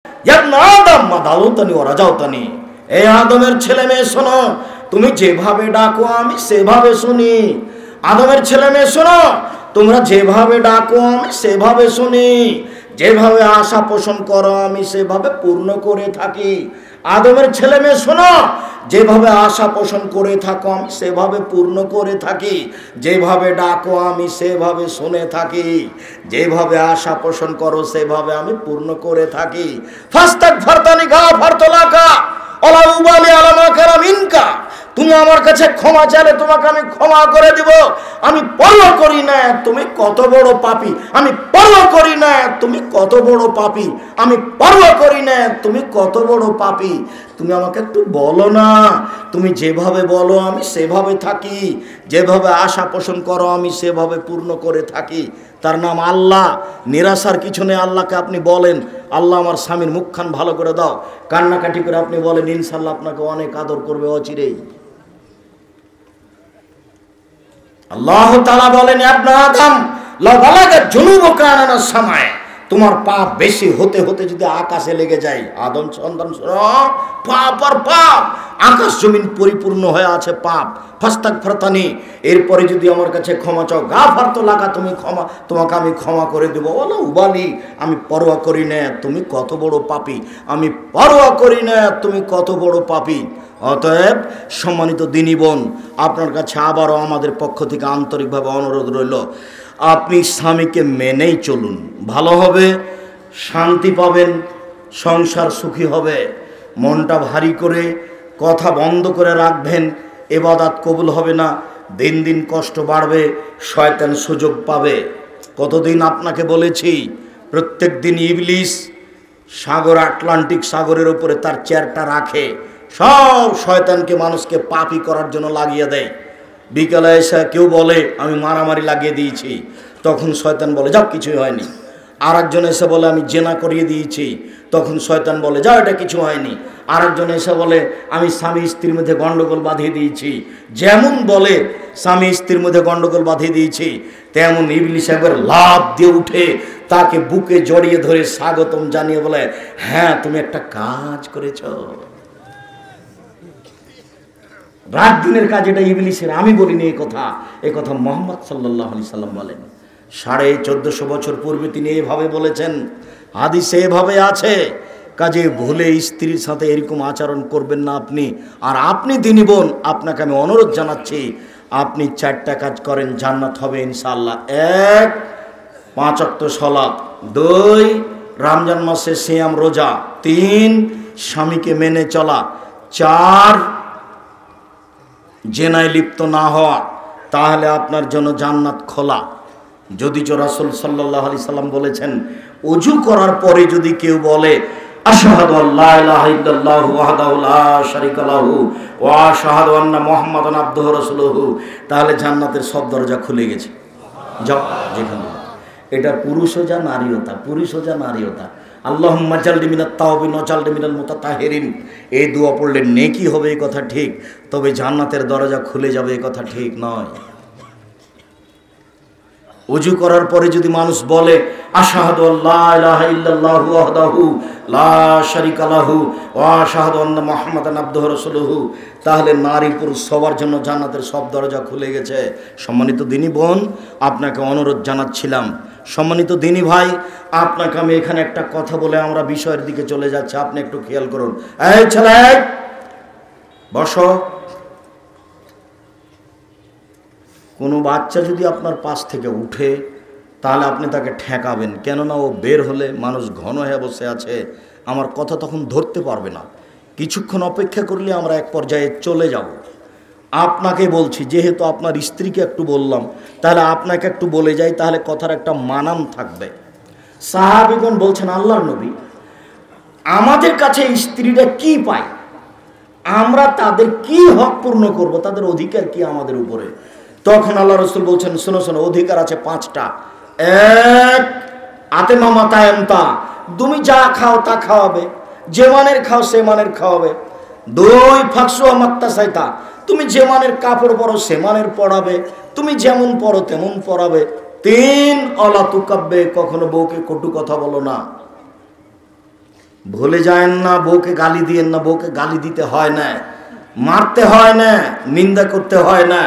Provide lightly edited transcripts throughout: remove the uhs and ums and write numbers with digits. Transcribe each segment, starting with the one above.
ইবনে আদম মা দাউতানি ওয়া রাজাউতানি, এই আদমের ছেলে মেয়ে শোনো, তুমি যেভাবে ডাকো আমি সেভাবে শুনি। আদমের ছেলে মেয়ে শোনো, তোমরা যেভাবে ডাকো আমি সেভাবে শুনি। যেভাবে আশা পোষণ করো আমি সেভাবে পূর্ণ করে থাকি। আদমের ছেলে মেয়ে শোনো, যেভাবে আশা পোষণ করে থাকো আমি সেভাবে পূর্ণ করে থাকি। যেভাবে ডাকো আমি সেভাবে শুনে থাকি। যেভাবে আশা পোষণ করো সেভাবে আমি পূর্ণ করে থাকি। ফাস্তাগফারতানি গাফারতুলাকা ওয়ালা উবালি আলা মা কানা মিনকা, তুমি আমার কাছে ক্ষমা চাইলে তোমাকে আমি ক্ষমা করে দিব। আমি পরোয়া করি না তুমি কত বড় পাপী, আমি পরোয়া করি না তুমি কত বড় পাপী, আমি পরোয়া করি না তুমি কত বড় পাপী। তুমি আমাকে একটু বলো না, তুমি যেভাবে বলো আমি সেভাবে থাকি। যেভাবে আশা পোষণ করো আমি সেভাবে পূর্ণ করে থাকি। তার নাম আল্লাহ। নিরাশার কিছু নেই। আল্লাহকে আপনি বলেন, আল্লাহ আমার স্বামীর মুখখান ভালো করে দাও, কান্নাকাটি করে আপনি বলেন, ইনশাল্লাহ আপনাকে অনেক আদর করবে অচিরেই। আল্লাহ তাআলা বলেন, ইবনে আদম লা বালাগা জুনুবুকা আনানাস সামায়ে, তোমার পাপ বেশি হতে হতে যদি আকাশে লেগে যায়, আদম সন্তান শোনো, পাপ আর পাপ, আকাশ জমিন পরিপূর্ণ হয়ে আছে পাপ। ফাস্তাগফারতানি, এরপরে যদি আমার কাছে ক্ষমা চাও, গাফারতুলাকা, তুমি ক্ষমা, তোমাকে আমি ক্ষমা করে দেব। ওয়ালা উবালি, আমি পরোয়া করি না তুমি কত বড় পাপী, আমি পরোয়া করি না তুমি কত বড় পাপী। অতএব সম্মানিত দিনী বোন, আপনার কাছে আবারও আমাদের পক্ষ থেকে আন্তরিকভাবে অনুরোধ রইল, আপনি স্বামীকে মেনেই চলুন, ভালো হবে, শান্তি পাবেন, সংসার সুখী হবে। মনটা ভারী করে কথা বন্ধ করে রাখবেন, ইবাদত কবুল হবে না, দিন দিন কষ্ট বাড়বে, শয়তান সুযোগ পাবে। কতদিন আপনাকে বলেছি, প্রত্যেক দিন ইবলিস সাগর, আটলান্টিক সাগরের উপরে তার চেয়ারটা রাখে, সব শয়তানকে মানুষকে পাপী করার জন্য লাগিয়ে দেয়। বিকালে এসে কেউ বলে আমি মারামারি লাগিয়ে দিয়েছি, তখন শয়তান বলে যাও কিছুই হয়নি। আর একজন এসে বলে আমি জেনা করিয়ে দিয়েছি, তখন শয়তান বলে যাও এটা কিছু হয়নি। আর একজন এসে বলে আমি স্বামী স্ত্রীর মধ্যে গন্ডগোল বাঁধিয়ে দিয়েছি। যেমন বলে স্বামী স্ত্রীর মধ্যে গন্ডগোল বাঁধিয়ে দিয়েছি, তেমন ইবলিস একবার লাফ দিয়ে উঠে তাকে বুকে জড়িয়ে ধরে স্বাগতম জানিয়ে বলে, হ্যাঁ তুমি একটা কাজ করেছ। রাত দিনের কাজ এটা ইবলিসের, আমি বলিনি এই কথা, এই কথা মুহাম্মদ সাল্লাল্লাহু আলাইহি সাল্লাম বলেন। 1450 বছর পূর্বে তিনি এভাবে বলেছেন, হাদিসে এভাবে আছে। কাজে ভুলে স্ত্রীর সাথে এরকম আচরণ করবেন না আপনি। আর আপনি দিনী বোন, আপনাকে আমি অনুরোধ জানাচ্ছি, আপনি 4টা কাজ করেন, জান্নাত হবে ইনশাআল্লাহ। 1, 5 ওয়াক্ত সালাত, 2, রমজান মাসে সিয়াম রোজা, 3, স্বামীকে মেনে চলা, 4, জেনায় লিপ্ত না হওয়া, তাহলে আপনার জন্য জান্নাত খোলা। যদিচ রাসূল সাল্লাল্লাহু আলাইহি সাল্লাম বলেছেন, ওযু করার পরে যদি কেউ বলে আশহাদু আল্লা ইলাহা ইল্লাল্লাহু ওয়াহদাহু লা শারীকা লাহু ওয়া আশহাদু আন্না মুহাম্মাদান আবদুহু রাসূলুহু, তাহলে জান্নাতের সব দরজা খুলে গেছে। যাও যেখানে। এটা পুরুষও যা নারীও তা, পুরুষও যা নারীও তা। আল্লাহুম্মা জালনি মিনাত তাওবিন ওয়া জালনি মিনাল মুতাতাহিরিন, এই দোয়া পড়লে নেকি হবে এই কথা ঠিক, তবে জান্নাতের দরজা খুলে যাবে এই কথা ঠিক নয়। ওযু করার পরে যদি মানুষ বলে আশহাদু আল্লা ইলাহা ইল্লাল্লাহু ওয়াহদাহু লা শারীকা লাহু ওয়া আশহাদু আন্না মুহাম্মাদান আবদুহু রাসূলুহু, তাহলে নারী পুরুষ সবার জন্য জান্নাতের সব দরজা খুলে গেছে। সম্মানিত দিনী বোন, আপনাকে অনুরোধ জানাচ্ছিলাম, সম্মানিত দিনী ভাই, আপনাকে আমি এখানে একটা কথা বলে আমরা বিষয়ের দিকে চলে যাচ্ছি, আপনি একটু খেয়াল করুন। এই ছেলে বসো। কোনো বাচ্চা যদি আপনার পাশ থেকে উঠে, তাহলে আপনি তাকে ঠেকাবেন, কেননা ও বের হলে মানুষ ঘন হয়ে বসে আছে, আমার কথা তখন ধরতে পারবে না। কিছুক্ষণ অপেক্ষা করলে আমরা এক পর্যায়ে চলে যাব। আপনাকে বলছি, যেহেতু আপনার স্ত্রীকে একটু বললাম, তাহলে আপনাকে একটু বলে যাই, তাহলে কথার একটা মানান থাকবে। সাহাবীগণ বলছেন, আল্লাহর নবী, আমাদের কাছে স্ত্রীরা কি পায়, আমরা তাদের কি হক পূর্ণ করব, তাদের অধিকার কি আমাদের উপরে? তখন আল্লাহ রাসূল বলছেন, শোনো শোনো, অধিকার আছে 5টা। 1, আতে মামা তায়ান্তা, তুমি যা খাও তা খাওয়াবে, যে মানের খাও সে মানের খাওয়াবে। 2, ফাকসু মাত্তা সাইতা, তুমি যে মানের কাপড় পরো সে মানের পরাবে, তুমি যেমন পরো তেমন পরাবে। 3, অলা তুকাব্বে, কখনো বউকে কটু কথা বলো না। ভুলে যায়েন না, বউকে গালি দিয়েন না। বউকে গালি দিতে হয় না, মারতে হয় না, নিন্দা করতে হয় না।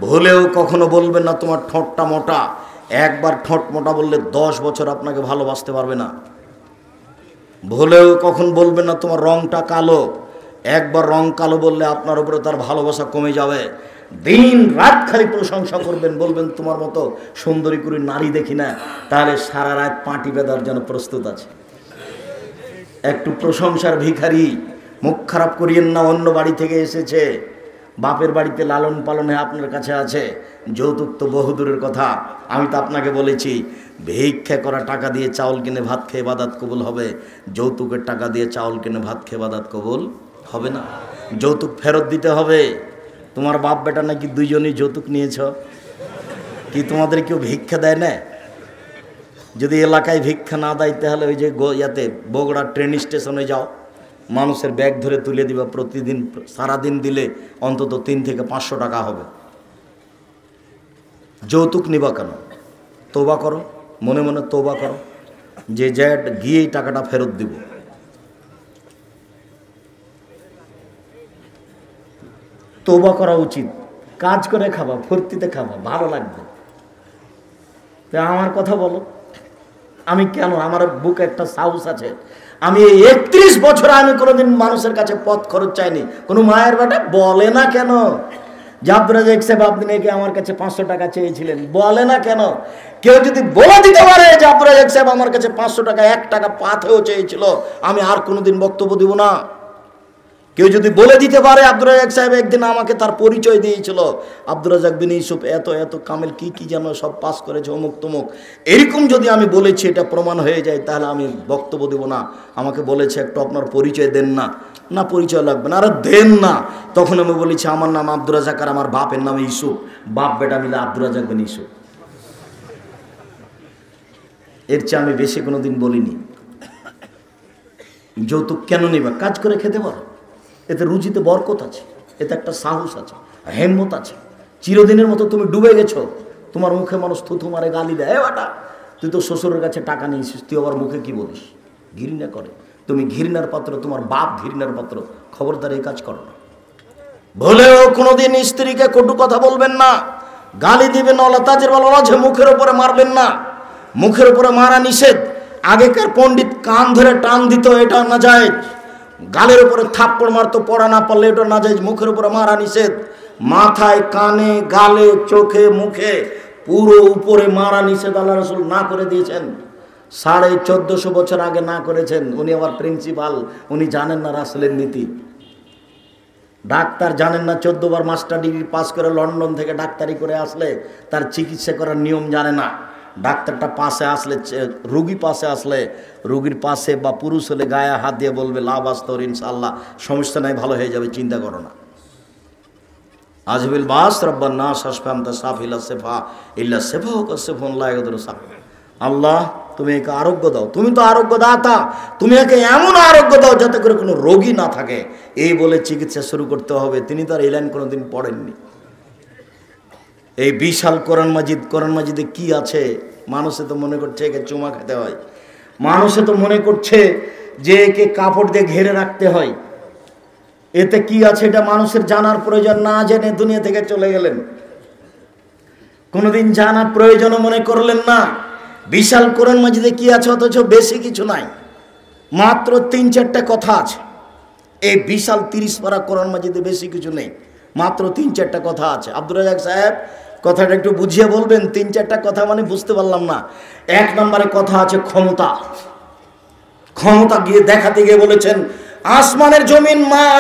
ভুলেও কখনো বলবেন না তোমার ঠোঁটটা মোটা। একবার ঠোঁট মোটা বললে 10 বছর আপনাকে ভালোবাসতে পারবে না। ভুলেও কখন বলবেন না তোমার রংটা কালো। একবার রং কালো বললে আপনার উপরে তার ভালোবাসা কমে যাবে। দিন রাত খালি প্রশংসা করবেন, বলবেন তোমার মতো সুন্দরী করে নারী দেখি না। তাহলে সারা রাত পাটি বেঁধার জন্য প্রস্তুত আছে। একটু প্রশংসার ভিখারি। মুখ খারাপ করিয়েন না, অন্য বাড়ি থেকে এসেছে, বাপের বাড়িতে লালন পালনে আপনার কাছে আছে। যৌতুক তো বহুদূরের কথা। আমি তো আপনাকে বলেছি, ভিক্ষা করা টাকা দিয়ে চাউল কিনে ভাত খেয়ে ইবাদত কবুল হবে, যৌতুকের টাকা দিয়ে চাউল কিনে ভাত খেয়ে ইবাদত কবুল হবে না। যৌতুক ফেরত দিতে হবে। তোমার বাপ বেটা নাকি দুইজনই যৌতুক নিয়েছ, কি তোমাদের কেউ ভিক্ষা দেয় না? যদি এলাকায় ভিক্ষা না দেয় তাহলে ওই যে ইয়াতে বগুড়া ট্রেন স্টেশনে যাও, মানুষের ব্যাগ ধরে তুলে দিবা। প্রতিদিন সারাদিন দিলে অন্তত 3 থেকে 500 টাকা হবে। যৌতুক নিবা কেন? তওবা করো, মনে মনে তওবা করো যে গিয়েই টাকাটা ফেরত দিব। তওবা করা উচিত। কাজ করে খাবা, ফুর্তিতে খাবা, ভালো লাগবে। আমার কথা বলো, আমি কেন, আমার বুকে একটা সাহস আছে। আমি 31 বছর আমি কোনোদিন মানুষের কাছে পথ খরচ চাইনি। কোনো মায়ের বেটা বলে না কেন যে আব্দুর রাজ্জাক সাহেব আপনি নাকি আমার কাছে 500 টাকা চেয়েছিলেন? বলে না কেন? কেউ যদি বলে দিতে পারে যে আব্দুর রাজ্জাক সাহেব আমার কাছে 500 টাকা 1 টাকা পাথেও চেয়েছিল, আমি আর কোনোদিন বক্তব্য দিব না। কেউ যদি বলে দিতে পারে আব্দুর রাজ্জাক সাহেব একদিন আমাকে তার পরিচয় দিয়েছিল, আব্দুর রাজ্জাক বিন ইউসুফ এত এত কামেল কি যেন সব পাস করেছে অমুক তমুক, এরকম যদি আমি বলেছি এটা প্রমাণ হয়ে যায়, তাহলে আমি বক্তব্য দেব না। আমাকে বলেছে একটু আপনার পরিচয় দেন না। না, পরিচয় লাগবে না। আরে দেন না। তখন আমি বলেছি আমার নাম আব্দুর রাজ্জাক আর আমার বাপের নাম ইউসুফ, বাপ বেটা মিলে আব্দুর রাজ্জাক বিন ইউসুফ। এর চেয়ে আমি বেশি কোনোদিন বলিনি। যৌতুক কেন নিবা? কাজ করে খেতে পারো, এতে রুচিতে বরকত আছে, এতে একটা সাহস আছে, হেম্মত আছে। চিরদিনের মতো তুমি ডুবে গেছো, তোমার মুখে মানুষ থুথু মারে, গালি দেয়, বাটা তুই তো শ্বশুরের কাছে টাকা নিয়েছিস, তুই আবার মুখে কি বলিস? ঘৃণা করে। তুমি ঘৃণার পাত্র, তোমার বাপ ঘৃণার পাত্র। খবরদার এই কাজ করো না। ভুলেও কোনোদিন স্ত্রীকে কটু কথা বলবেন না, গালি দিবেন না, তাজের বলা যে মুখের উপরে মারবেন না। মুখের উপরে মারা নিষেধ। আগেকার পণ্ডিত কান ধরে টান দিত, এটা না যায়। গালের উপরে থাপ্পড় মারতো, পড়া না পারলে এটা না যায়। মুখের উপরে মারা নিষেধ। মাথায়, কানে, গালে, চোখে, মুখে পুরো উপরে মারা নিষেধ। আল্লাহ রাসূল না করে দিয়েছেন। 1450 বছর আগে না করেছেন। উনি আবার প্রিন্সিপাল, উনি জানেন না রাসূলের নীতি। ডাক্তার জানেন না, 14 বার মাস্টার ডিগ্রি পাস করে লন্ডন থেকে ডাক্তারি করে আসলে তার চিকিৎসা করার নিয়ম জানে না। ডাক্তারটা পাশে আসলে, রুগী পাশে আসলে, রুগীর পাশে বা পুরুষ হলে গায়ে হাত দিয়ে বলবে লাভ আস্তর ইনশাআল্লাহ, সমস্যা নাই, ভালো হয়ে যাবে, চিন্তা করো না। আজবিল বাস রব্বান নাস হাসফামতা সাফিলা সেফা ইল্লা সেফা হোক সেফুন লা ইয়াদুর সাফ। আল্লাহ তুমি একে আরোগ্য দাও, তুমি তো আরোগ্য দাতা, তুমি একে এমন আরোগ্য দাও যাতে করে কোনো রোগী না থাকে। এই বলে চিকিৎসা শুরু করতে হবে। তিনি তো আর এই লাইন কোনোদিন পড়েননি। এই বিশাল কোরআন মাজিদে কি আছে? মানুষে তো মনে করছে একে চুমা খেতে হয়, মানুষে তো মনে করছে যে একে কাপড় দিয়ে ঘিরে রাখতে হয়। এতে কি আছে এটা মানুষের জানার প্রয়োজন। না জেনে দুনিয়া থেকে চলে গেলেন, কোনোদিন জানার প্রয়োজনও মনে করলেন না। বিশাল কোরআন মাজিদে কি আছে? অথচ বেশি কিছু নাই, মাত্র 3-4টা কথা আছে। এই বিশাল 30 পারা কোরআন মাজিদে বেশি কিছু নেই, মাত্র 3-4টা কথা আছে। আব্দুর রাজ্জাক সাহেব কথাটা একটু বুঝিয়ে বলবেন। 3-4টা কথা মানে বুঝতে পারলাম না। 1 নম্বরে কথা আছে ক্ষমতা। ক্ষমতা গিয়ে দেখাতে গিয়ে বলেছেন আসমানের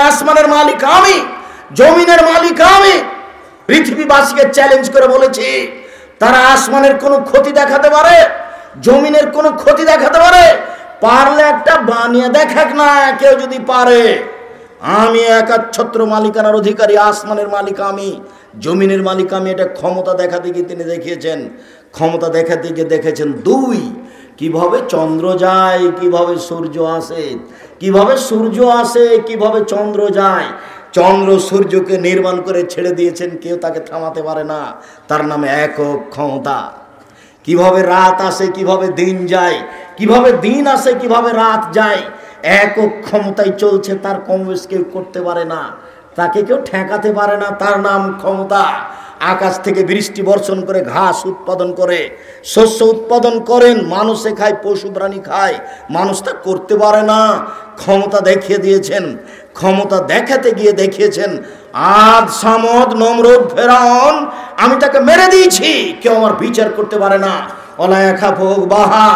আসমানের মালিক আমি, জমিনের মালিক আমি। পৃথিবীবাসীকে চ্যালেঞ্জ করে বলেছি, তারা আসমানের কোনো ক্ষতি দেখাতে পারে, জমিনের কোনো ক্ষতি দেখাতে পারে, পারলে একটা বানিয়ে দেখাক না। কেউ যদি পারে, আমি একাচ্ছত্র মালিকানার অধিকারী, আসমানের মালিক আমি, জমিনের মালিক আমি। এটা ক্ষমতা দেখাতে গিয়ে তিনি দেখিয়েছেন। ক্ষমতা দেখাতে গিয়ে দেখেছেন 2, কিভাবে চন্দ্র যায়, কিভাবে সূর্য আসে, কিভাবে সূর্য আসে, কিভাবে চন্দ্র যায়। চন্দ্র সূর্যকে নির্মাণ করে ছেড়ে দিয়েছেন, কেউ তাকে থামাতে পারে না। তার নামে একক ক্ষমতা। কিভাবে রাত আসে, কিভাবে দিন যায়, কিভাবে দিন আসে, কিভাবে রাত যায়, একক ক্ষমতায় চলছে, তার কম বেশ কেউ করতে পারে না, তাকে কেউ ঠেকাতে পারে না, তার নাম ক্ষমতা। আকাশ থেকে বৃষ্টি বর্ষণ করে ঘাস উৎপাদন করে, শস্য উৎপাদন করেন, মানুষে খায়, পশু প্রাণী খায়, মানুষ তা করতে পারে না। ক্ষমতা দেখিয়ে দিয়েছেন, ক্ষমতা দেখাতে গিয়ে দেখিয়েছেন আদ, সামদ, নমরুদ, ফেরাউন, আমি তাকে মেরে দিয়েছি, কেউ আমার বিচার করতে পারে না। বাহা,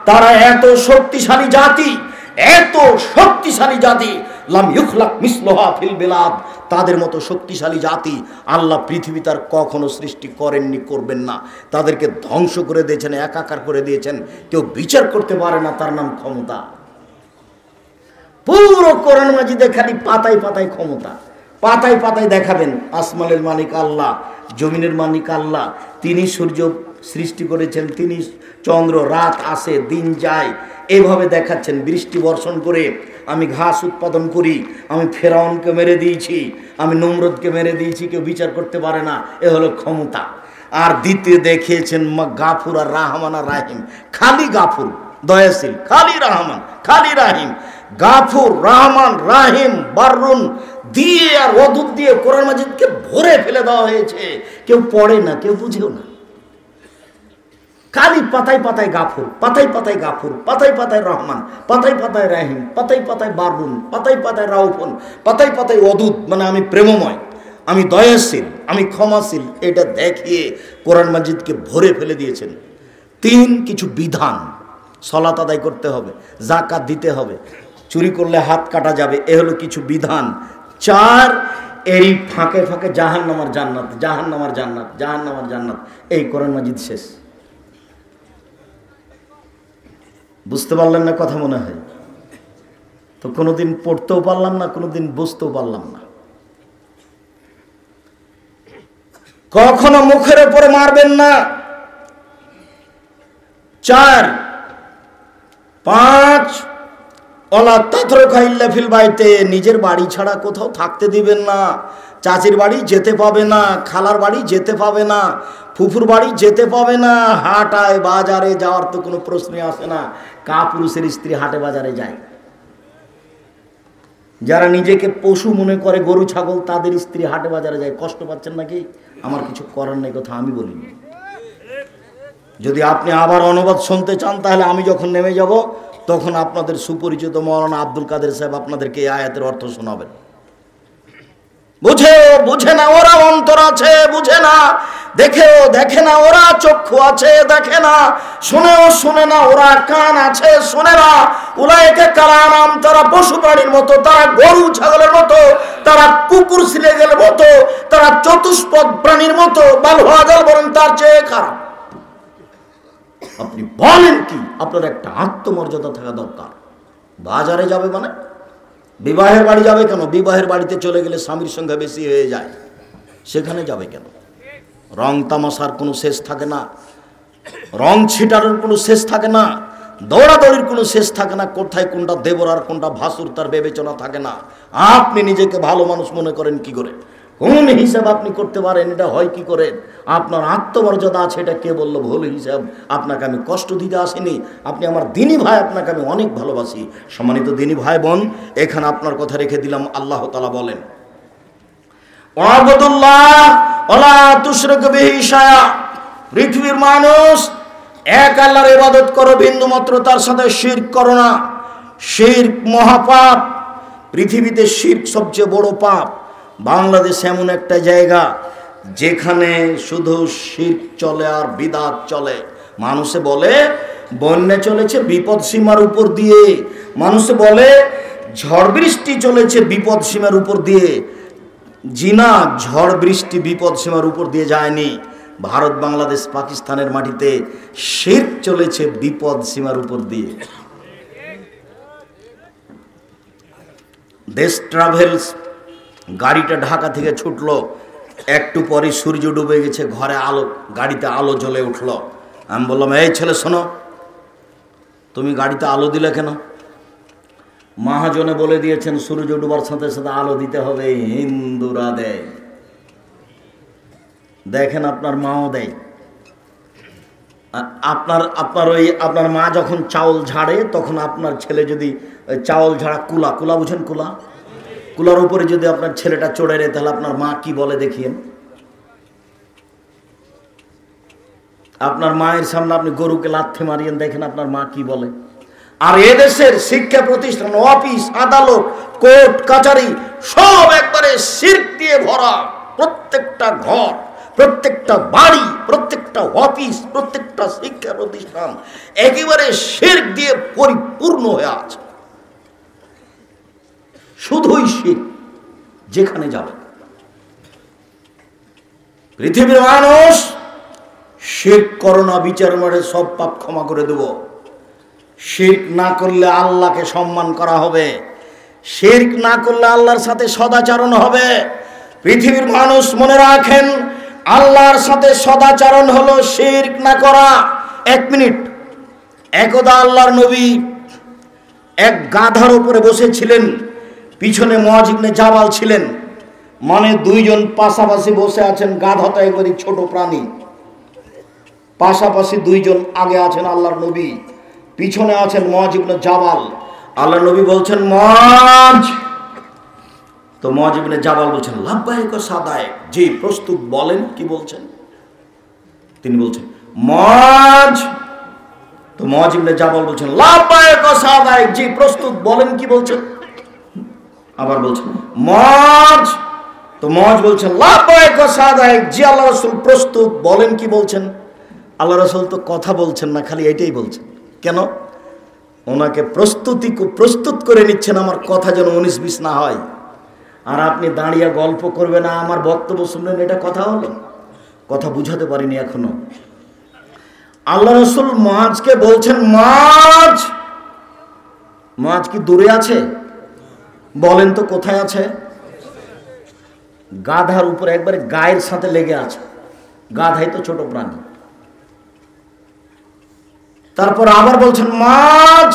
তারা এত শক্তিশালী জাতি, এত শক্তিশালী জাতি, লাম ইউখলাক মিসলুহা ফিল বিলাদ, তাদের মতো শক্তিশালী জাতি আল্লাহ পৃথিবী তার কখনো সৃষ্টি করেননি, করবেন না। তাদেরকে ধ্বংস করে দিয়েছেন, একাকার করে দিয়েছেন, কেউ বিচার করতে পারে না, তার নাম ক্ষমতা। পুরো কোরআন মাজিদে খালি পাতায় পাতায় ক্ষমতা, পাতায় পাতায় দেখাবেন আসমানের মালিক আল্লাহ, জমিনের মালিক আল্লাহ, তিনি সূর্য সৃষ্টি করেছেন, তিনি চন্দ্র, রাত আসে দিন যায়, এভাবে দেখাচ্ছেন। বৃষ্টি বর্ষণ করে আমি ঘাস উৎপাদন করি, আমি ফেরাউনকে মেরে দিয়েছি, আমি নমরুদকে মেরে দিয়েছি, কেউ বিচার করতে পারে না, এ হলো ক্ষমতা। আর দ্বিতীয় দেখিয়েছেন গাফুর আর রাহমান আর রাহিম, খালি গাফুর দয়াশীল, খালি রহমান, খালি রাহিম, গাফুর, রহমান, রাহিম, বাররুন দিয়ে আর ওদুদ দিয়ে কোরআন মাজিদকে ভরে ফেলে দেওয়া হয়েছে। কেউ পড়ে না, কেউ বুঝেও না, খালি পাতায় পাতায় গাফুর, পাতায় পাতায় গাফুর, পাতায় পাতায় রহমান, পাতায় পাতায় রাহিম, পাতায় পাতায় বাররুন, পাতায় পাতায় রাউফুন, পাতায় পাতায় ওদুদ, মানে আমি প্রেমময়, আমি দয়াশীল, আমি ক্ষমাশীল, এটা দেখিয়ে কোরআন মাজিদকে ভরে ফেলে দিয়েছেন। তিন, কিছু বিধান, সালাত আদায় করতে হবে, যাকাত দিতে হবে, চুরি করলে হাত কাটা যাবে, এ হলো কিছু বিধান। চার, এই ফাঁকে ফাঁকে জাহান্নামের জান্নাত, জাহান্নামের জান্নাত, জাহান্নামের জান্নাত, এই কোরআন মাজিদ শেষ। বুঝতে পারলেন না কথা মনে হয়? তো কোনোদিন পড়তেও পারলাম না, কোনোদিন বুঝতেও পারলাম না। কখনো মুখের উপরে মারবেন না। 4, 5, ওলা তাতরুকা ইল্লা ফিল বাইতে, নিজের বাড়ি ছাড়া কোথাও থাকতে দিবেন না। চাচির বাড়ি যেতে পাবে না, খালার বাড়ি যেতে পাবে না, ফুফুর বাড়ি যেতে পাবে না, হাটায় বাজারে যাওয়ার তো কোনো প্রশ্নই আসে না। কাপুরুষের স্ত্রী হাটে বাজারে যায়, যারা নিজেকে পশু মনে করে, গরু ছাগল, তাদের স্ত্রী হাটে বাজারে যায়। কষ্ট পাচ্ছেন নাকি? আমার কিছু করার নেই, কথা আমি বলিনি। যদি আপনি আবার অনুবাদ শুনতে চান, তাহলে আমি যখন নেমে যাব তখন আপনাদের সুপরিচিত মৌলানা আব্দুল কাদের সাহেব আপনাদেরকে এই আয়াতের অর্থ শোনাবেন। বুঝে না ওরা অন্তর আছে, বুঝে না, দেখে না ওরা চক্ষু আছে, দেখে না, শুনে না ওরা কান আছে, শুনে না। উলাইকা কালানাম, তারা পশু প্রাণীর মতো, তারা গরু ছাগলের মতো, তারা কুকুর সিলেগের মতো, তারা চতুষ্পদ প্রাণীর মতো, বালহাজাল বলেন তার চেয়ে খারাপ। আপনি বলেন কি? আপনার একটা আত্মমর্যাদা থাকা দরকার। বাজারে যাবে মানে বিবাহের বাড়ি যাবে কেন? বিবাহের বাড়িতে চলে গেলে স্বামীর সংখ্যা বেশি হয়ে যায়, সেখানে যাবে কেন? রং তামাশার কোনো শেষ থাকে না, রং ছিটানোর কোনো শেষ থাকে না, দৌড়াদৌড়ির কোনো শেষ থাকে না, কোথায় কোনটা দেবর আর কোনটা ভাসুর তার বিবেচনা থাকে না। আপনি নিজেকে ভালো মানুষ মনে করেন কি করে? কোন হিসাব আপনি করতে পারেন? এটা হয় কি করে? আপনার আত্মমর্যাদা আছে, এটা কে বললো ভুল হিসাব? আপনাকে আমি কষ্ট দিতে আসিনি, আপনি আমার দিনী ভাই, আপনাকে আমি অনেক ভালোবাসি। সম্মানিত দিনী ভাই বোন, এখানে আপনার কথা রেখে দিলাম। আল্লাহ তাআলা বলেন, ওয়াবুদুল্লাহ ওয়ালা তুশরিকু বিহি শাইআ, পৃথিবীর মানুষ এক আল্লাহর ইবাদত করো, বিন্দু মাত্র তার সাথে শিরক করো না। শিরক মহাপাপ, পৃথিবীতে শিরক সবচেয়ে বড় পাপ। বাংলাদেশ এমন একটা জায়গা যেখানে শুধু শিরক চলে আর বিদআত চলে। মানুষে বলে বন্যা চলেছে বিপদ সীমার উপর দিয়ে, মানুষে বলে ঝড় বৃষ্টি চলেছে বিপদ সীমার উপর দিয়ে। জিনা ঝড় বৃষ্টি বিপদ সীমার উপর দিয়ে যায়নি। ভারত, বাংলাদেশ, পাকিস্তানের মাটিতে শিরক চলেছে বিপদ সীমার উপর দিয়ে। দেশ ট্রাভেলস গাড়িটা ঢাকা থেকে ছুটলো, একটু পরে সূর্য ডুবে গেছে, ঘরে আলো, গাড়িতে আলো জ্বলে উঠলো। আমি বললাম, এই ছেলে শোনো, তুমি গাড়িতে আলো দিলে কেন? মহাজনে বলে দিয়েছেন সূর্য ডুবার সাথে সাথে আলো দিতে হবে, হিন্দুরা দেয়। দেখেন আপনার মাও দেয়, আপনার আপনার ওই আপনার মা যখন চাউল ঝাড়ে তখন আপনার ছেলে যদি চাউল ঝাড়া কুলা, কুলা বুঝেন, কুলা, কুলার উপরে যদি আপনার ছেলেটা চড়ে রে, তাহলে আপনার মা কি বলে দেখিয়েন। আপনার মায়ের সামনে আপনি গরুকে লাথি মারিয়েন, দেখেন আপনার মা কি বলে। আর এদেশের শিক্ষা প্রতিষ্ঠান, অফিস, আদালত, কোর্ট কাচারি সব একবারে শিরক দিয়ে ভরা। প্রত্যেকটা ঘর, প্রত্যেকটা বাড়ি, প্রত্যেকটা অফিস, প্রত্যেকটা শিক্ষা প্রতিষ্ঠান একেবারে শিরক দিয়ে পরিপূর্ণ হয়ে আছে। শুধুই শিরক, যেখানে যাবে। পৃথিবীর মানুষ শিরক করো না, বিচার মাঠে সব পাপ ক্ষমা করে দেব। শিরক না করলে আল্লাহকে সম্মান করা হবে, শিরক না করলে আল্লাহর সাথে সদাচরণ হবে। পৃথিবীর মানুষ মনে রাখেন, আল্লাহর সাথে সদাচরণ হলো শিরক না করা। 1 মিনিট। একদা আল্লাহর নবী এক গাধার উপরে বসেছিলেন, পিছনে মুআয ইবনে জাবাল ছিলেন। মানে দুইজন পাশাপাশি বসে আছেন। গাধা তো একবারই ছোট প্রাণী। পাশাপাশি দুইজন, আগে আছেন আল্লাহর নবী, পিছনে আছেন মুআয ইবনে জাবাল। আল্লাহর নবী বলছেন মুআয, তো মুআয ইবনে জাবাল বলছেন লাব্বাইক সাদাইক, জি প্রস্তুত, বলেন কি বলছেন। তিনি বলছেন মুআয, তো মুআয ইবনে জাবাল বলছেন লাব্বাইক সাদাইক, জি প্রস্তুত, বলেন কি বলছেন। আবার বলছেন মুআয, তো মুআয বলছেন লাব্বাইক সাদাইক, জি আল্লাহ রাসূল প্রস্তুত, বলেন কি বলছেন। আল্লাহ রাসূল তো কথা বলছেন না, খালি এটাই বলছেন। কেন? ওনাকে প্রস্তুত করে নিচ্ছেন আমার কথা যেন 19-20 না হয়। আর আপনি দাঁড়িয়ে গল্প করবে না, আমার বক্তব্য শুনলেন, এটা কথা হলো? কথা বুঝাতে পারিনি এখনো। আল্লাহ রাসূল মুআযকে বলছেন মুআয, মুআয কি দূরে আছে? বলেন তো কোথায় আছে? গাধার উপরে একবারে গায়ের সাথে লেগে আছে। গাধাই তো ছোট প্রাণী। তারপর আবার বলছেন মুআয,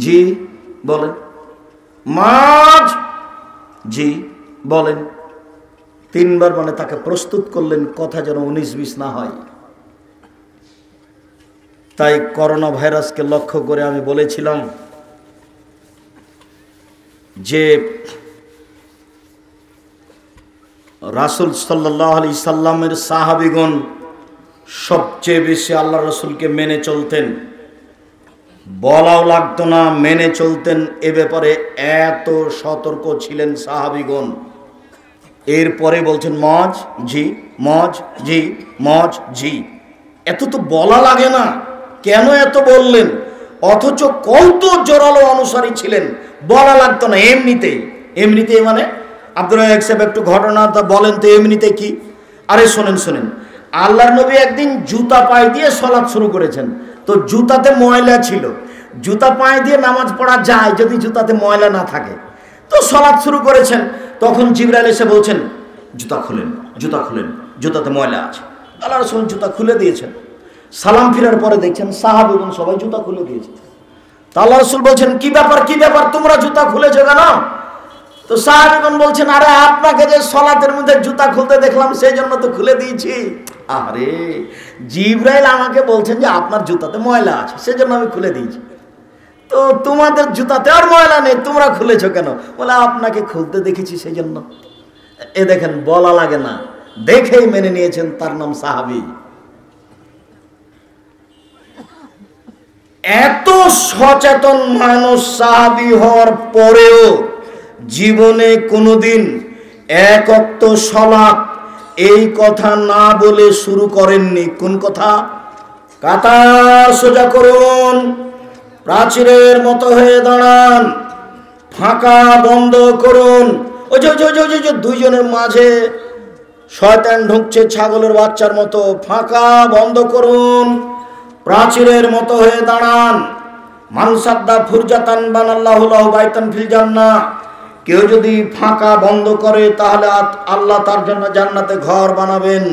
জি বলেন। মুআয, জি বলেন। 3 বার মানে তাকে প্রস্তুত করলেন, কথা যেন 19-20 না হয়। তাই করোনা ভাইরাসকে লক্ষ্য করে আমি বলেছিলাম যে রাসূল সাল্লাল্লাহু আলাইহি সাল্লামের সাহাবীগণ সবচেয়ে বেশি আল্লাহ রাসূলকে মেনে চলতেন। বলাও লাগতো না, মেনে চলতেন। এ ব্যাপারে এত সতর্ক ছিলেন সাহাবীগণ। এরপরে বলছেন মুআয, জি, মুআয, জি, মুআয, জি। এত তো বলা লাগে না, কেন এত বললেন? অথচ কত জোরালো অনুসারী ছিলেন, বলা লাগতো না, এমনিতেই মানে আব্দুর রাজ্জাক সাহেব একটু ঘটনাটা বলেন তো, এমনিতে কি? আরে শোনেন, আল্লাহর নবী একদিন জুতা পায়ে দিয়ে সালাত শুরু করেছেন। তো জুতাতে ময়লা ছিল। জুতা পায়ে দিয়ে নামাজ পড়া যায় যদি জুতাতে ময়লা না থাকে। তো সালাত শুরু করেছেন, তখন জিবরাইল এসে বলছেন জুতা খুলেন, জুতাতে ময়লা আছে। আল্লাহ রাসূল জুতা খুলে দিয়েছেন। সালাম ফিরার পরে দেখছেন সাহাবীগণ সবাই জুতা খুলে দিয়েছে। তা আল্লাহ রাসূল বলছেন কি ব্যাপার তোমরা জুতা খুলেছো কেন? তো সাহাবীগণ বলছেন আরে আপনাকে যে সালাতের মধ্যে জুতা খুলতে দেখলাম সেই জন্য তো খুলে দিয়েছি। আরে জিবরাইল আমাকে বলছেন যে আপনার জুতাতে ময়লা আছে, সেজন্য আমি খুলে দিয়েছি। তো তোমাদের জুতাতে আর ময়লা নেই, তোমরা খুলেছো কেন? বলে আপনাকে খুলতে দেখেছি সেই জন্য। এ দেখেন, বলা লাগে না, দেখেই মেনে নিয়েছেন, তার নাম সাহাবী। এত সচেতন মানুষ সাহাবী হওয়ার পরেও জীবনে কোনোদিন 1 ওয়াক্ত সালাত এই কথা না বলে শুরু করেননি। কোন কথা? কাতার সোজা করুন, প্রাচীরের মতো হয়ে দাঁড়ান, ফাঁকা বন্ধ করুন। ওই যে দুইজনের মাঝে শয়তান ঢুকছে ছাগলের বাচ্চার মতো, ফাঁকা বন্ধ করুন, প্রাচীরের মতো হয়ে দাঁড়ান। মান সাদ্দা ফুরজাতান বানাল্লাহু লাহু বাইতান ফিল জান্নাহ, কেউ যদি ফাঁকা বন্ধ করে তাহলে আল্লাহ তার জন্য জান্নাতে ঘর বানাবেন।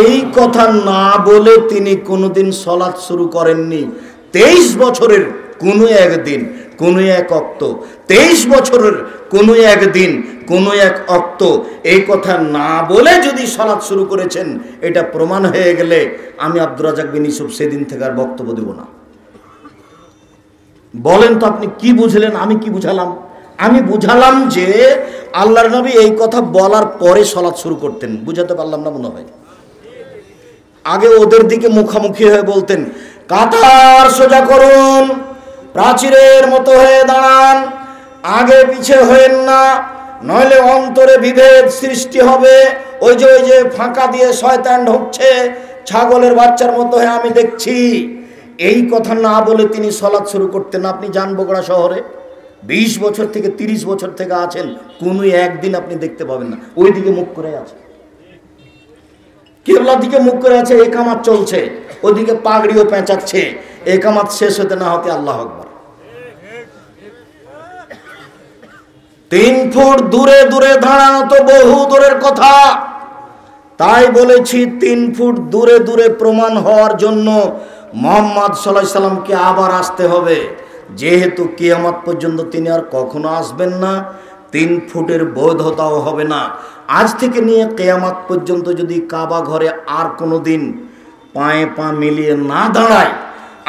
এই কথা না বলে তিনি কোনোদিন সালাত শুরু করেননি। 23 বছরের কোনো একদিন, কোনো এক অক্ত, 23 বছরের কোনো একদিন, কোনো এক অক্ত, এই কথা না বলে যদি সালাত শুরু করেছেন, এটা প্রমাণ হয়ে গেলে আমি আব্দুর রাজ্জাক বিন ইউসুফ সেদিন থেকে আর বক্তব্য দেব না। বলেন তো আপনি কি বুঝলেন, আমি কি বুঝালাম? আমি বুঝালাম যে আল্লাহর নবী এই কথা বলার পরে সালাত শুরু করতেন। বুঝাতে পারলাম না মনে হয়? আগে ওদের দিকে মুখামুখি হয়ে বলতেন, কাতার সোজা করুন, প্রাচীরের মতো হয়ে দাঁড়ান, আগে পিছে হয়েন না, নইলে অন্তরে বিভেদ সৃষ্টি হবে। ওই যে ফাঁকা দিয়ে শয়তান ঢুকছে, ছাগলের বাচ্চার মতো হয়ে আমি দেখছি। এই কথা না বলে তিনি সালাত শুরু করতেন। আপনি যান বগুড়া শহরে, 20 বছর থেকে 30 বছর থেকে আছেন, কোনো একদিন আপনি দেখতে পাবেন না ওই দিকে মুখ করে আছে, কেবলার দিকে মুখ করে আছে, একামাত চলছে, ওদিকে পাগড়িও পেঁচাচ্ছে, একামাত শেষ হতে না হতে আল্লাহু আকবার। 3 ফুট দূরে দূরে দাঁড়ানো তো বহু দূরের কথা। তাই বলেছি 3 ফুট দূরে দূরে প্রমাণ হওয়ার জন্য মুহাম্মদ সাল্লাল্লাহু আলাইহি সাল্লামকে আবার আসতে হবে। যেহেতু কিয়ামত পর্যন্ত তিনি আর কখনো আসবেন না, 3 ফুটের বৈধতাও হবে না। আজ থেকে নিয়ে কিয়ামত পর্যন্ত যদি কাবা ঘরে আর কোনো দিন পায়ে পা মিলিয়ে না দাঁড়ায়,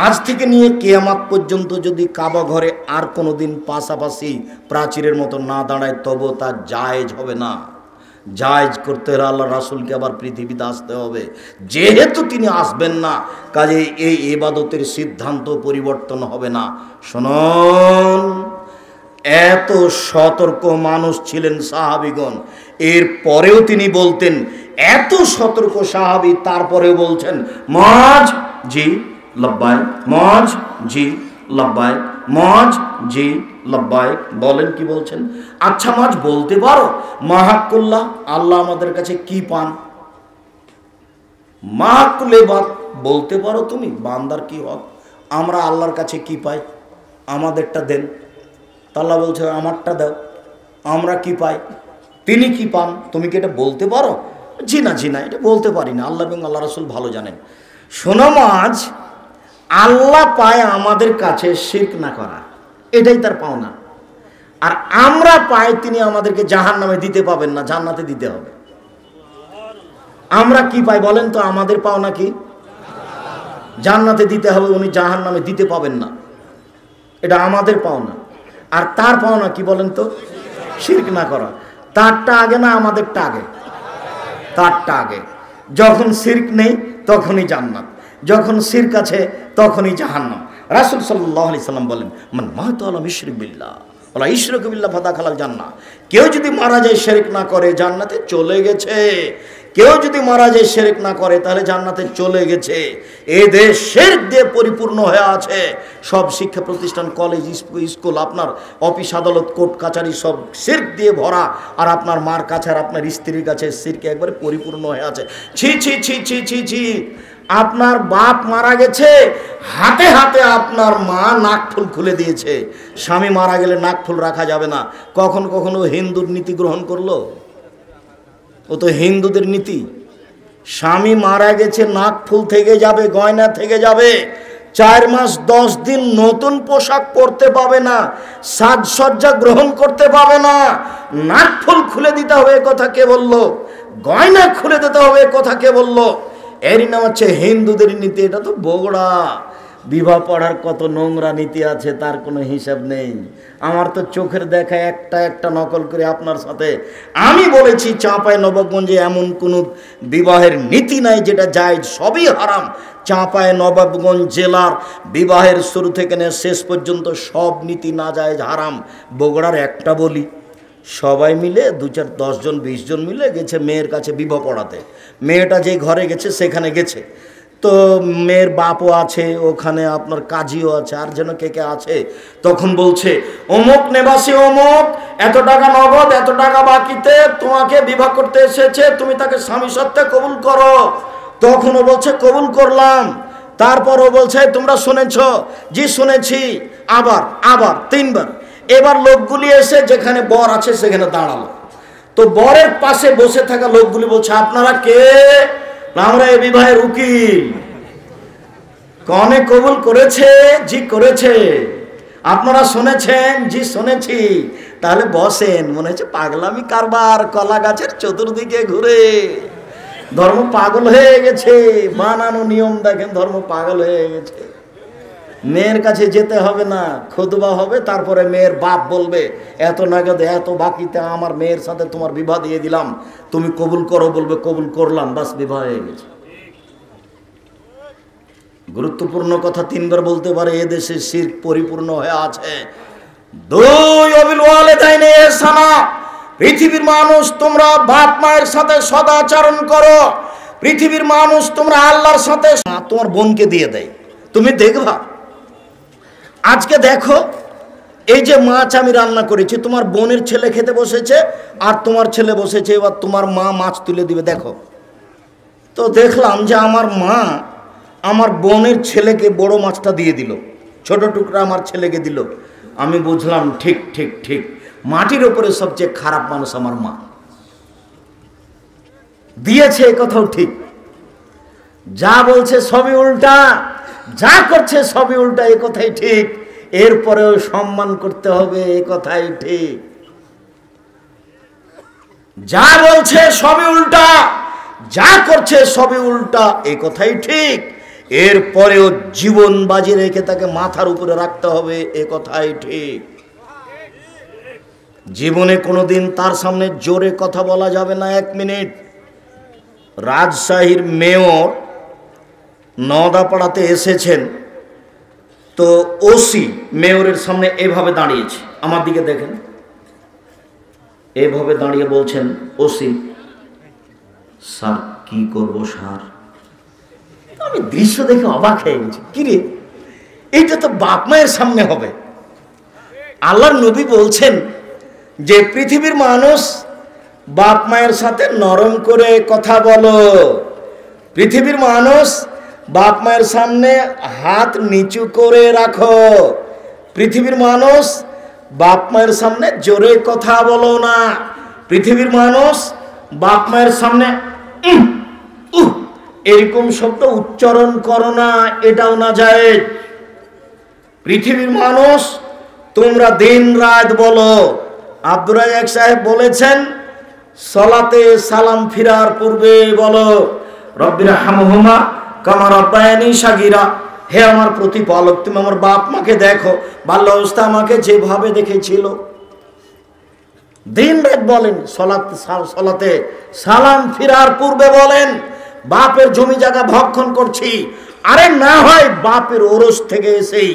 আজ থেকে নিয়ে কিয়ামত পর্যন্ত যদি কাবা ঘরে আর কোনো দিন পাশাপাশি প্রাচীরের মতো না দাঁড়ায়, তবু তা জায়েজ হবে না। জায়েজ করতে হলে আল্লাহ রাসূলকে আবার পৃথিবীতে আসতে হবে। যেহেতু তিনি আসবেন না, কাজে এই ইবাদতের সিদ্ধান্ত পরিবর্তন হবে না। শুনুন, এত সতর্ক মানুষ ছিলেন সাহাবীগণ, এর পরেও তিনি বলতেন, এত সতর্ক সাহাবী তারপরেও বলছেন, মুআজ জি লব্বাইক, মুআজ জি লব্বাইক, মুআজ জি লব্বাইক। বলেন কি বলছেন? আচ্ছা মুআজ বলতে পারো মাহাক্কুল্লাহ, আল্লাহ আমাদের কাছে কি পান? মাহাক্কুল ইবাদ বলতে পারো তুমি, বান্দার কি হক? আমরা আল্লাহর কাছে কি পাই? আমাদেরটা দেন। আল্লাহ বলছে আমারটা দাও। আমরা কি পাই? তিনি কি পান? তুমি কি এটা বলতে পারো? জি না, এটা বলতে পারি না, আল্লাহ এবং আল্লাহ রাসূল ভালো জানেন। শোনো মুআজ, আল্লাহ পায় আমাদের কাছে শিরক না করা, এটাই তার পাওনা। আর আমরা পাই তিনি আমাদেরকে জাহান্নামে দিতে পাবেন না, জান্নাতে দিতে হবে। আমরা কি পাই বলেন তো? আমাদের পাওনা কি? জান্নাতে দিতে হবে, উনি জাহান্নামে দিতে পাবেন না, এটা আমাদের পাওনা। আর তার পাওনা কি বলেন তো? শিরক না করা। তারটা আগে না আমাদেরটা আগে? তারটা আগে। যখন শিরক নেই তখনই জান্নাত, যখন শিরক আছে তখনই জাহান্নাম। রাসূল সাল্লাল্লাহু আলাইহি সাল্লাম বলেন, মান মাতা আলা ইশরিক বিল্লাহ ওয়ালা ইশরাকা বিল্লাহ ফাদাখালাল জান্নাহ। কেউ যদি মারা যায় শিরক না করে, জান্নাতে চলে গেছে। কেউ যদি মারা যায় শিরক না করে, তাহলে জান্নাতে চলে গেছে। এই দেশ শিরক দিয়ে পরিপূর্ণ হয়ে আছে। সব শিক্ষা প্রতিষ্ঠান, কলেজ, স্কুল, আপনার অফিস আদালত, কোর্ট কাছারি সব শিরক দিয়ে ভরা। আর আপনার মার কাছে আর আপনার স্ত্রীর কাছে শিরকে একবারে পরিপূর্ণ হয়ে আছে। ছি ছি ছি ছি ছি ছি। আপনার বাপ মারা গেছে, হাতে হাতে আপনার মা নাকফুল খুলে দিয়েছে। স্বামী মারা গেলে নাকফুল রাখা যাবে না। কখনো কখনো হিন্দুর নীতি গ্রহণ করলো, ও তো হিন্দুদের নীতি। স্বামী মারা গেছে, নাকফুল থেকে যাবে, গয়না থেকে যাবে, 4 মাস 10 দিন নতুন পোশাক পরতে পাবে না, সাজসজ্জা গ্রহণ করতে পাবে না। নাকফুল খুলে দিতে হবে, কথা কে বললো? গয়না খুলে দিতে হবে, কথা কে বললো? এরই নাম হচ্ছে হিন্দুদের নীতি। এটা তো বগুড়া। বিবাহ পড়ার কত নোংরা নীতি আছে, তার কোনো হিসাব নেই। আমার তো চোখের দেখা একটা নকল করে আপনার সাথে আমি বলেছি, চাঁপাই নবাবগঞ্জে এমন কোনো বিবাহের নীতি নাই যেটা জায়েজ, সবই হারাম। চাঁপাই নবাবগঞ্জ জেলার বিবাহের শুরু থেকে নিয়ে শেষ পর্যন্ত সব নীতি না জায়েজ, হারাম। বগুড়ার একটা বলি, সবাই মিলে 2-4-10 জন 20 জন মিলে গেছে মেয়ের কাছে বিবাহ পড়াতে। মেয়েটা যে ঘরে গেছে সেখানে গেছে, তো মেয়ের বাপও আছে ওখানে, আপনার কাজীও আছে, আর যেন কে কে আছে। তখন বলছে, অমুক নেবাসী অমুক, এত টাকা নগদ, এত টাকা বাকিতে তোমাকে বিবাহ করতে এসেছে, তুমি তাকে স্বামী সত্ত্বে কবুল করো। তখন ও বলছে কবুল করলাম। তারপর ও বলছে, তোমরা শুনেছ? জি শুনেছি। আবার 3 বার। এবার লোকগুলি এসে যেখানে বর আছে সেখানে দাঁড়ালো। তো বরের পাশে বসে থাকা লোকগুলি বলছে, আপনারা কে? আমরা এই বিবাহের উকিল। কনে কবুল করেছে? জি করেছে। আপনারা শুনেছেন? জি শুনেছি। তাহলে বসেন, মনে হচ্ছে পাগলামি কারবার, কলা গাছের চতুর্দিকে ঘুরে ধর্ম পাগল হয়ে গেছে। বানানো নিয়ম দেখেন, ধর্ম পাগল হয়ে গেছে। মেয়ের কাছে যেতে হবে না, খুতবা হবে, তারপরে মেয়ের বাপ বলবে এত নগদে এত বাকিতে আমার মেয়ের সাথে তোমার বিবাহ দিয়ে দিলাম, তুমি কবুল করো, বলবে কবুল করলাম, বাস বিবাহ হয়ে গেছে। গুরুত্বপূর্ণ কথা তিনবার বলতে পারে, এদেশে শিরক পরিপূর্ণ হয়ে আছে। দুই, অবিল ওয়ালিদাইনি ইহসানা, পৃথিবীর মানুষ তোমরা বাপ মায়ের সাথে সদাচরণ করো। পৃথিবীর মানুষ তোমরা আল্লাহর সাথে, তোমার বোনকে দিয়ে দেয়, তুমি দেখবা। আজকে দেখো, এই যে মাছ আমি রান্না করেছি, তোমার বোনের ছেলে খেতে বসেছে আর তোমার ছেলে বসেছে, এবার তোমার মা মাছ তুলে দিবে। দেখো তো দেখলাম যে আমার মা আমার বোনের ছেলেকে বড় মাছটা দিয়ে দিল, ছোট টুকরা আমার ছেলেকে দিল। আমি বুঝলাম ঠিক ঠিক ঠিক, মাটির উপরে সবচেয়ে খারাপ মানুষ আমার মা। দিয়েছে এ কথাও ঠিক, যা বলছে সবই উল্টা, যা করছে সবই উল্টা, এ কথাই ঠিক। এরপরেও সম্মান করতে হবে, এ কথাই ঠিক। যা বলছে সবই উল্টা, যা করছে সবই উল্টা, এ কথাই ঠিক। এরপরেও জীবন বাজি রেখে তাকে মাথার উপরে রাখতে হবে, এ কথাই ঠিক। জীবনে কোনোদিন তার সামনে জোরে কথা বলা যাবে না। 1 মিনিট, রাজশাহীর মেয়র নওদাপাড়াতে এসেছেন, তো ওসি মেয়রের সামনে এভাবে দাঁড়িয়েছে, আমার দিকে দেখেন, এভাবে দাঁড়িয়ে বলছেন, ওসি স্যার কি করব স্যার। আমি দৃশ্য দেখে অবাক হয়ে গেছি, কিরে এইটা তো বাপ মায়ের সামনে হবে। আল্লাহর নবী বলছেন যে পৃথিবীর মানুষ বাপ মায়ের সাথে নরম করে কথা বলো। পৃথিবীর মানুষ বাপ মায়ের সামনে হাত নিচু করে রাখো। পৃথিবীর মানুষ বাপ মায়ের সামনে জোরে কথা বলো না। পৃথিবীর মানুষ বাপ মায়ের সামনে এরকম শব্দ উচ্চারণ করো না, এটাও না যায়। পৃথিবীর মানুষ তোমরা দিন রাত বলো। আব্দুর রাজ্জাক সাহেব বলেছেন, সালাতে সালাম ফিরার পূর্বে বলো রব্বির হামহুমা কামা রাব্বায়ানি সাগীরা, হে আমার প্রতিপালক তুমি আমার বাপ মাকে দেখো, বাল্য অবস্থা আমাকে যেভাবে দেখেছিল। দিন রাত বলেন, সালাতে সালাম ফিরার পূর্বে বলেন বাপের জমি জায়গা ভক্ষণ করছি, আরে না হয় বাপের ওরস থেকে এসেই,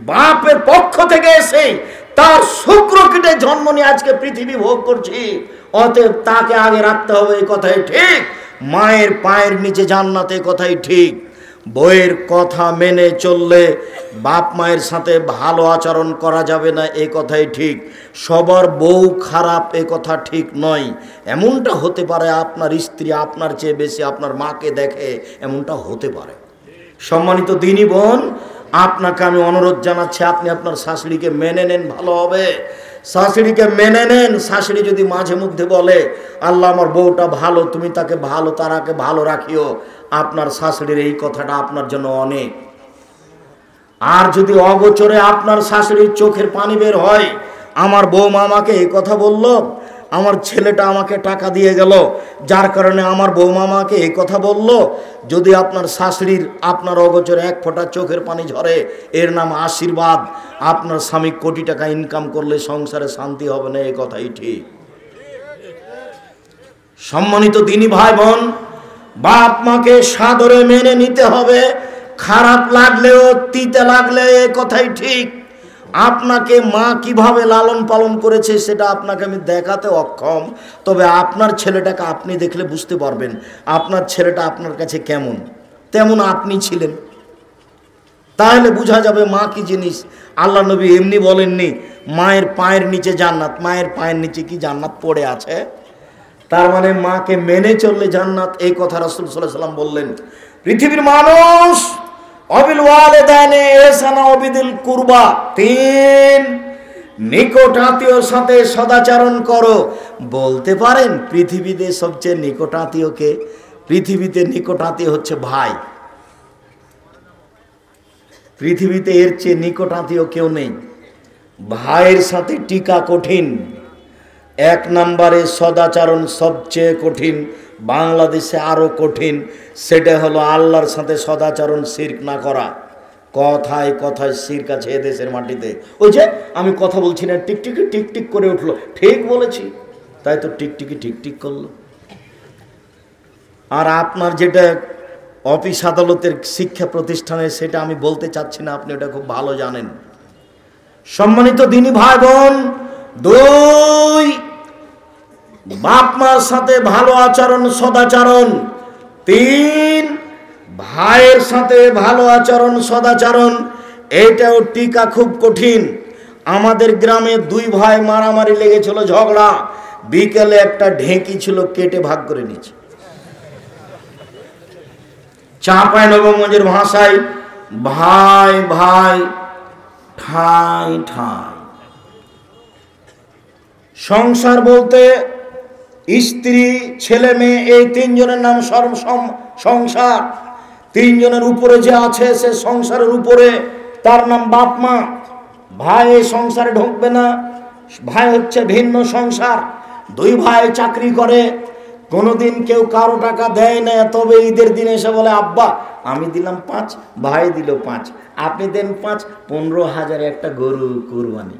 বাপের পক্ষ থেকে এসে তার শুক্র কেটে জন্ম নিয়ে আজকে পৃথিবী ভোগ করছি, অতএব তাকে আগে রাখতে হবে, এই কথাই ঠিক। মায়ের পায়ের নিচে জান্নাত, এই কথাই ঠিক। বইয়ের কথা মেনে চললে বাপ মায়ের সাথে ভালো আচরণ করা যাবে না, এই কথাই ঠিক। সবার বউ খারাপ, এ কথা ঠিক নয়। এমনটা হতে পারে আপনার স্ত্রী আপনার চেয়ে বেশি আপনার মাকে দেখে, এমনটা হতে পারে। সম্মানিত দিনী বোন, আপনাকে আমি অনুরোধ জানাচ্ছি, আপনি আপনার শাশুড়িকে মেনে নেন, ভালো হবে। শাশুড়িকে মেনে নেন। শাশুড়ি যদি মাঝে মধ্যে বলে আল্লাহ আমার বউটা ভালো, তুমি তাকে ভালো, তারাকে ভালো রাখিও, আপনার শাশুড়ির এই কথাটা আপনার জন্য অনেক। আর যদি অগোচরে আপনার শাশুড়ির চোখের পানি বের হয়, আমার বৌমা আমাকে এই কথা বলল, আমার ছেলেটা আমাকে টাকা দিয়ে গেল, যার কারণে আমার বৌমা আমাকে এই কথা বলল, যদি আপনার শাশুড়ির আপনার অগোচরে 1 ফোঁটা চোখের পানি ঝরে, এর নাম আশীর্বাদ। আপনার স্বামী কোটি টাকা ইনকাম করলে সংসারে শান্তি হবে না, এই কথাই ঠিক। সম্মানিত দিনী ভাই বোন, বাপ মাকে সাদরে মেনে নিতে হবে, খারাপ লাগলেও তিতে লাগলে, এ কথাই ঠিক। আপনাকে মা কিভাবে লালন পালন করেছে সেটা আপনাকে আমি দেখাতে অক্ষম, তবে আপনার ছেলেটাকে আপনি দেখলে বুঝতে পারবেন আপনার ছেলেটা আপনার কাছে কেমন, তেমন আপনি ছিলেন, তাহলে বোঝা যাবে মা কি জিনিস। আল্লাহ নবী এমনি বলেননি মায়ের পায়ের নিচে জান্নাত, মায়ের পায়ের নিচে কি জান্নাত পড়ে আছে? তার মানে মাকে মেনে চললে জান্নাত, এই কথা রাসূল সাল্লাল্লাহু আলাইহি ওয়াসাল্লাম বললেন। পৃথিবীর মানুষ অবিল ওয়ালিদাইনি ইহসানা ওবিদিল কুরবা, 3 নিকট আত্মীয়র সাথে সদাচরণ করো। বলতে পারেন পৃথিবীতে সবচেয়ে নিকট আত্মীয় কে? পৃথিবীতে নিকট আত্মীয় হচ্ছে ভাই। পৃথিবীতে এর চেয়ে নিকট আত্মীয় কেউ নেই। ভাইয়ের সাথে টিকা কঠিন। এক নম্বরে সদাচরণ সবচেয়ে কঠিন, বাংলাদেশে আরো কঠিন। সেটা হলো আল্লাহর সাথে সদাচরণ শিরক না করা। কথায় কথায় শিরক আছে এদেশের মাটিতে। ওই যে আমি কথা বলছি না, টিকটিকি টিকটিক করে উঠলো, ঠিক বলেছি, তাই তো টিকটিকি টিকটিক করলো। আর আপনার যেটা অফিস আদালতের শিক্ষা প্রতিষ্ঠানে, সেটা আমি বলতে চাচ্ছি না, আপনি ওটা খুব ভালো জানেন। সম্মানিত দিনী ভাই বোন, দুই, বাপ মার সাথে ভালো আচরণ সদাচরণ। তিন, ভাইয়ের সাথে ভালো আচরণ সদাচরণ। এইটাও টিকা খুব কঠিন। আমাদের গ্রামে দুই ভাই মারামারি লেগেছিল, ঝগড়া। বিকেলে একটা ঢেঁকি ছিল, কেটে ভাগ করে নিয়েছে। চাঁপাইনবাবগঞ্জের ভাষায় ভাই ভাই ঠাই ঠাই। সংসার বলতে স্ত্রী ছেলে মেয়ে, এই তিনজনের নাম সংসার। তিনজনের উপরে যে আছে সে সংসারের উপরে, তার নাম বাপ মা। ভাই এই সংসারে ঢুকবে না, ভাই হচ্ছে ভিন্ন সংসার। দুই ভাই চাকরি করে, কোনোদিন কেউ কারো টাকা দেয় না, তবে ঈদের দিনে এসে বলে আব্বা আমি দিলাম 5, ভাই দিল 5, আপনি দেন 5, 15,000 একটা গরু কুরবানি।